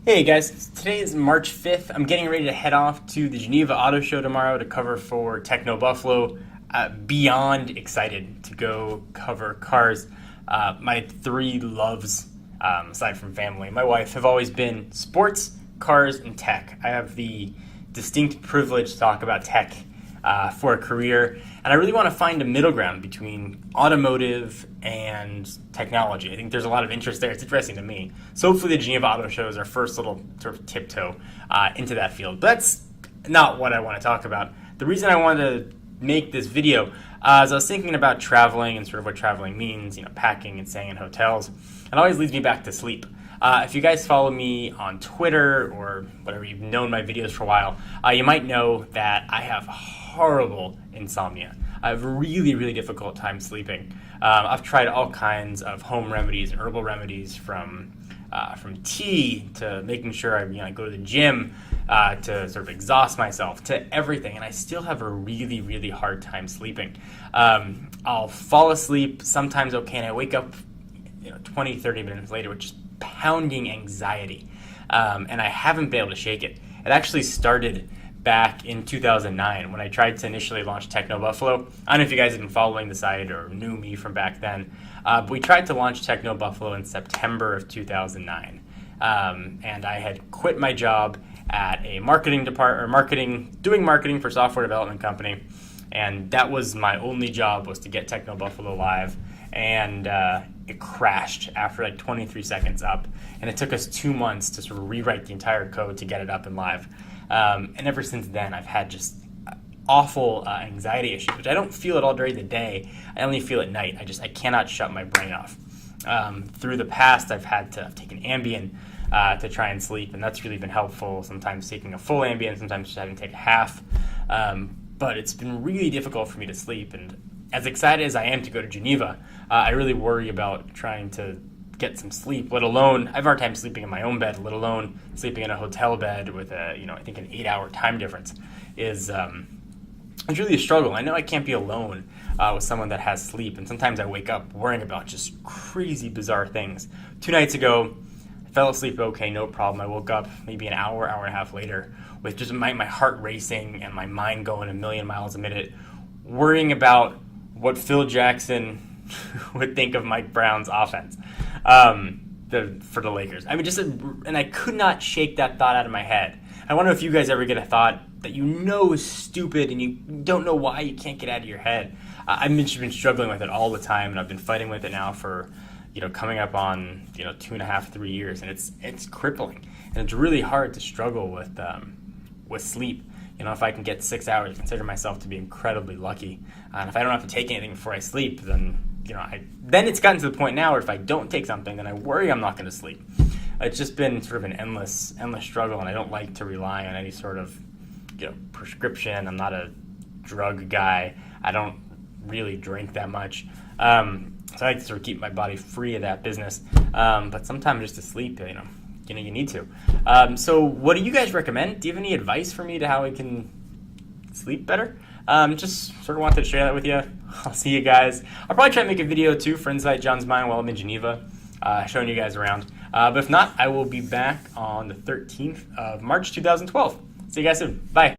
Hey guys, today is March 5th. I'm getting ready to head off to the Geneva Auto Show tomorrow to cover for Techno Buffalo. Beyond excited to go cover cars. My three loves, aside from family, my wife, have always been sports, cars, and tech. I have the distinct privilege to talk about tech for a career, and I really want to find a middle ground between automotive and technology. I think there's a lot of interest there. It's interesting to me. So hopefully the Geneva Auto Show is our first little sort of tiptoe into that field. But that's not what I want to talk about. The reason I wanted to make this video is I was thinking about traveling and sort of what traveling means, packing and staying in hotels. It always leads me back to sleep. If you guys follow me on Twitter or whatever, you've known my videos for a while, you might know that I have horrible insomnia. I have a really, really difficult time sleeping. I've tried all kinds of home remedies and herbal remedies, from tea to making sure I go to the gym to sort of exhaust myself, to everything, and I still have a really, really hard time sleeping. I'll fall asleep sometimes okay, and I wake up 20, 30 minutes later with just pounding anxiety, and I haven't been able to shake it. It actually started back in 2009 when I tried to initially launch Techno Buffalo. I don't know if you guys have been following the site or knew me from back then, but we tried to launch Techno Buffalo in September of 2009, and I had quit my job at a doing marketing for a software development company, and that was my only job, was to get Techno Buffalo live, and it crashed after like 23 seconds up, and it took us 2 months to sort of rewrite the entire code to get it up and live. And ever since then, I've had just awful anxiety issues, which I don't feel at all during the day. I only feel at night. I cannot shut my brain off. Through the past, I've taken Ambien to try and sleep, and that's really been helpful. Sometimes taking a full Ambien, sometimes just having to take a half. But it's been really difficult for me to sleep, and as excited as I am to go to Geneva, I really worry about trying to get some sleep, let alone, I have a hard time sleeping in my own bed, let alone sleeping in a hotel bed with I think an 8-hour time difference is it's really a struggle. I know I can't be alone with someone that has sleep, and sometimes I wake up worrying about just crazy, bizarre things. 2 nights ago, I fell asleep okay, no problem. I woke up maybe an hour and a half later with just my heart racing and my mind going a million miles a minute, worrying about what Phil Jackson would think of Mike Brown's offense for the Lakers. And I could not shake that thought out of my head. I wonder if you guys ever get a thought that is stupid and you don't know why you can't get out of your head. I've been struggling with it all the time, and I've been fighting with it now for coming up on 2.5, 3 years, and it's crippling, and it's really hard to struggle with sleep. If I can get 6 hours, I consider myself to be incredibly lucky. And if I don't have to take anything before I sleep, then then it's gotten to the point now where if I don't take something, then I worry I'm not going to sleep. It's just been sort of an endless struggle, and I don't like to rely on any sort of prescription. I'm not a drug guy. I don't really drink that much. So I like to sort of keep my body free of that business. But sometimes just to sleep, you need to. So what do you guys recommend? Do you have any advice for me to how I can sleep better? Just sort of wanted to share that with you. I'll see you guys. I'll probably try and make a video too for Inside John's Mind while I'm in Geneva, showing you guys around. But if not, I will be back on the 13th of March 2012. See you guys soon. Bye.